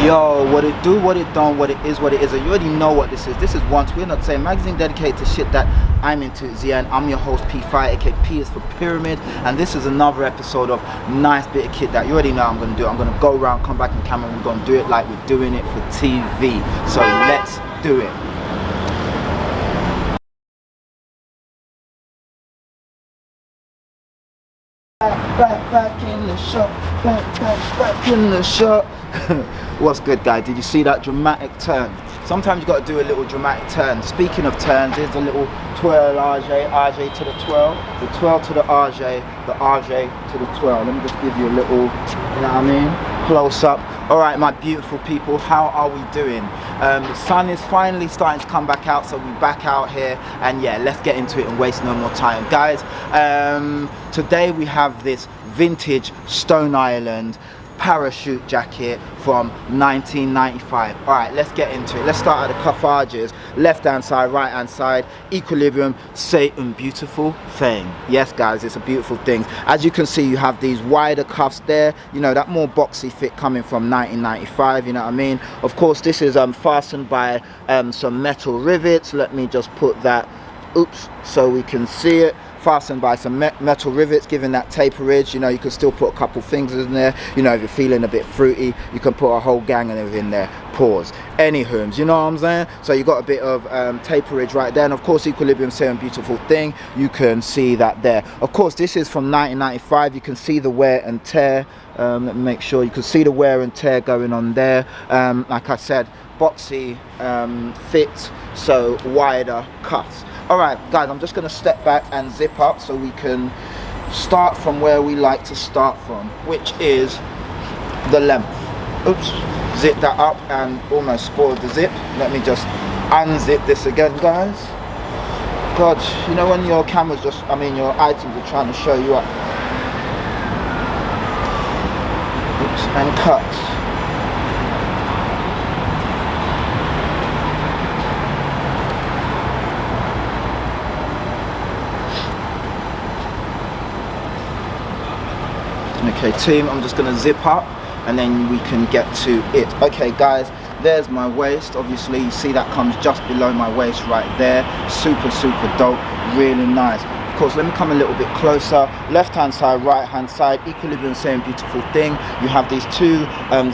Yo, what it do, what it don't, what it is, what it isn't. You already know what this is. This is Once We're Not Saying, magazine dedicated to shit that I'm into. Zian, I'm your host P5, aka P is for Pyramid, and this is another episode of nice bit of kit that you already know I'm gonna do. I'm gonna go around, come back in camera, and we're gonna do it like we're doing it for TV. So let's do it. Back in the shop, back in the shop. What's good, guy? Did you see that dramatic turn? Sometimes you got to do a little dramatic turn. Speaking of turns, here's a little twirl, RJ to the twirl, the twirl to the RJ to the twirl. Let me just give you a little, you know what I mean, close up. All right, my beautiful people, how are we doing? The sun is finally starting to come back out, so we're back out here, and yeah, let's get into it and waste no more time, guys. Today we have this vintage Stone Island parachute jacket from 1995. All right, let's get into it. Let's start at the cuff arches, left hand side, right hand side, equilibrium, say a beautiful thing. Yes guys, it's a beautiful thing. As you can see, you have these wider cuffs there, you know, that more boxy fit coming from 1995, you know what I mean. Of course, this is fastened by some metal rivets. Let me just put that, oops, so we can see it. Fastened by some metal rivets, giving that taperage. You know, you can still put a couple things in there. You know, if you're feeling a bit fruity, you can put a whole gang of them in there. Pause. Anywho, you know what I'm saying? So you got a bit of taperage right there, and of course equilibrium, saying beautiful thing. You can see that there. Of course, this is from 1995. You can see the wear and tear. Let me make sure you can see the wear and tear going on there. Like I said, boxy fit, so wider cuffs. Alright guys, I'm just going to step back and zip up so we can start from where we like to start from, which is the length. Oops, zip that up and almost spoiled the zip. Let me just unzip this again, guys. God, you know when your camera's just, I mean your items are trying to show you up. Oops, and cut. Okay team, I'm just going to zip up and then we can get to it. Okay guys, there's my waist. Obviously you see that comes just below my waist right there. Super dope, really nice. Of course, let me come a little bit closer. Left hand side, right hand side, equilibrium, same beautiful thing. You have these two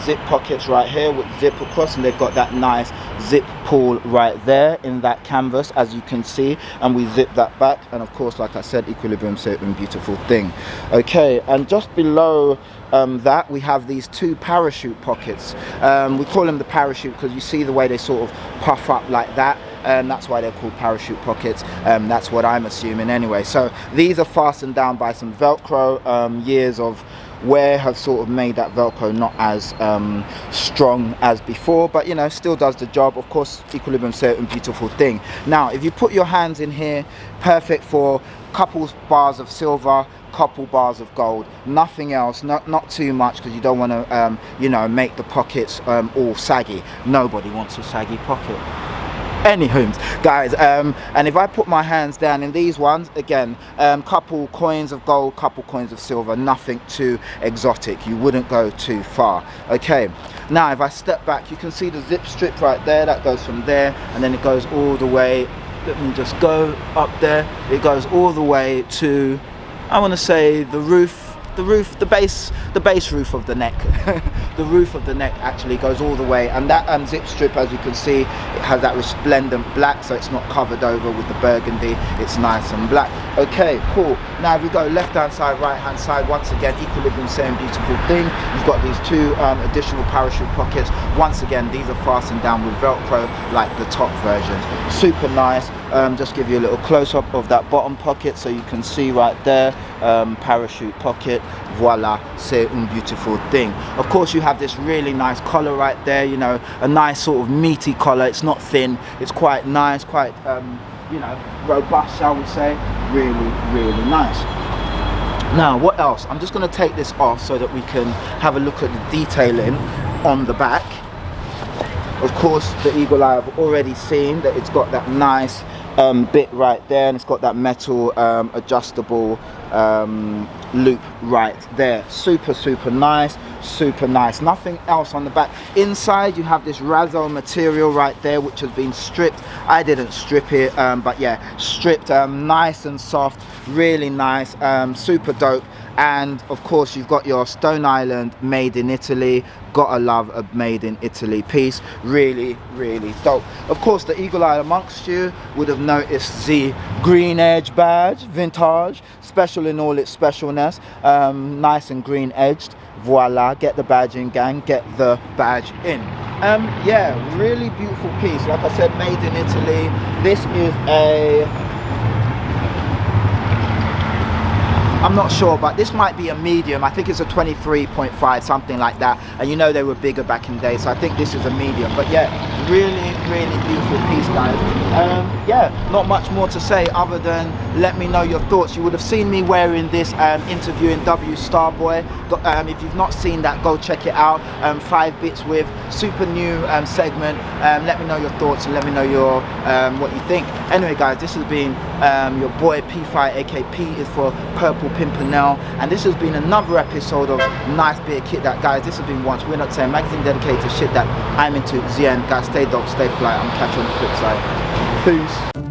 zip pockets right here with zip across, and they've got that nice zip pull right there in that canvas, as you can see, and we zip that back, and of course, like I said, equilibrium, same beautiful thing. Okay, and just below that we have these two parachute pockets. We call them the parachute because you see the way they sort of puff up like that, and that's why they're called parachute pockets. That's what I'm assuming anyway. So these are fastened down by some Velcro. Years of wear have sort of made that Velcro not as strong as before, but you know, still does the job. Of course, equilibrium, certain beautiful thing. Now if you put your hands in here, perfect for couple bars of silver, couple bars of gold, nothing else, not too much, because you don't want to you know, make the pockets all saggy. Nobody wants a saggy pocket. Anywho guys, and if I put my hands down in these ones, again, couple coins of gold, couple coins of silver, nothing too exotic. You wouldn't go too far. Okay, now if I step back, you can see the zip strip right there that goes from there, and then it goes all the way, let me just go up there, it goes all the way to, I want to say, the roof, the base roof of the neck. The roof of the neck actually goes all the way, and that zip strip, as you can see, it has that resplendent black, so it's not covered over with the burgundy, it's nice and black. Okay, cool. Now if we go left hand side, right hand side, once again equilibrium, same beautiful thing. You've got these two additional parachute pockets. Once again, these are fastened down with Velcro like the top versions. Super nice. Just give you a little close-up of that bottom pocket so you can see right there, parachute pocket. Voila, c'est un beautiful thing. Of course, you have this really nice collar right there, you know, a nice sort of meaty collar. It's not thin, it's quite nice, quite you know, robust, shall we say. Really nice. Now what else? I'm just going to take this off so that we can have a look at the detailing on the back. Of course, the eagle eye, I've already seen that it's got that nice bit right there, and it's got that metal adjustable loop right there. Super nice, super nice. Nothing else on the back. Inside you have this Razo material right there, which has been stripped. I didn't strip it, but yeah, stripped, nice and soft, really nice, super dope. And of course you've got your Stone Island made in Italy. Gotta love a made in Italy piece. Really dope. Of course the eagle eye amongst you would have noticed the green edge badge, vintage, special in all its specialness, nice and green edged. Voila, get the badge in, gang, get the badge in. Yeah, really beautiful piece. Like I said, made in Italy. This is a, I'm not sure, but this might be a medium. I think it's a 23.5, something like that. And you know they were bigger back in the day, so I think this is a medium. But yeah, really beautiful piece, guys. Yeah, not much more to say other than let me know your thoughts. You would have seen me wearing this interviewing W Starboy. If you've not seen that, go check it out. 5 bits with super new segment. Let me know your thoughts and let me know your what you think. Anyway, guys, this has been your boy P5, aka P is for Purple Pimpernel, and this has been another episode of Nice Bit of Kit That. Guys, this has been Once We're Not Saying, magazine dedicated to shit that I'm into. The end, guys. Stay dope, stay fly. I'm catching on the flip side. Peace.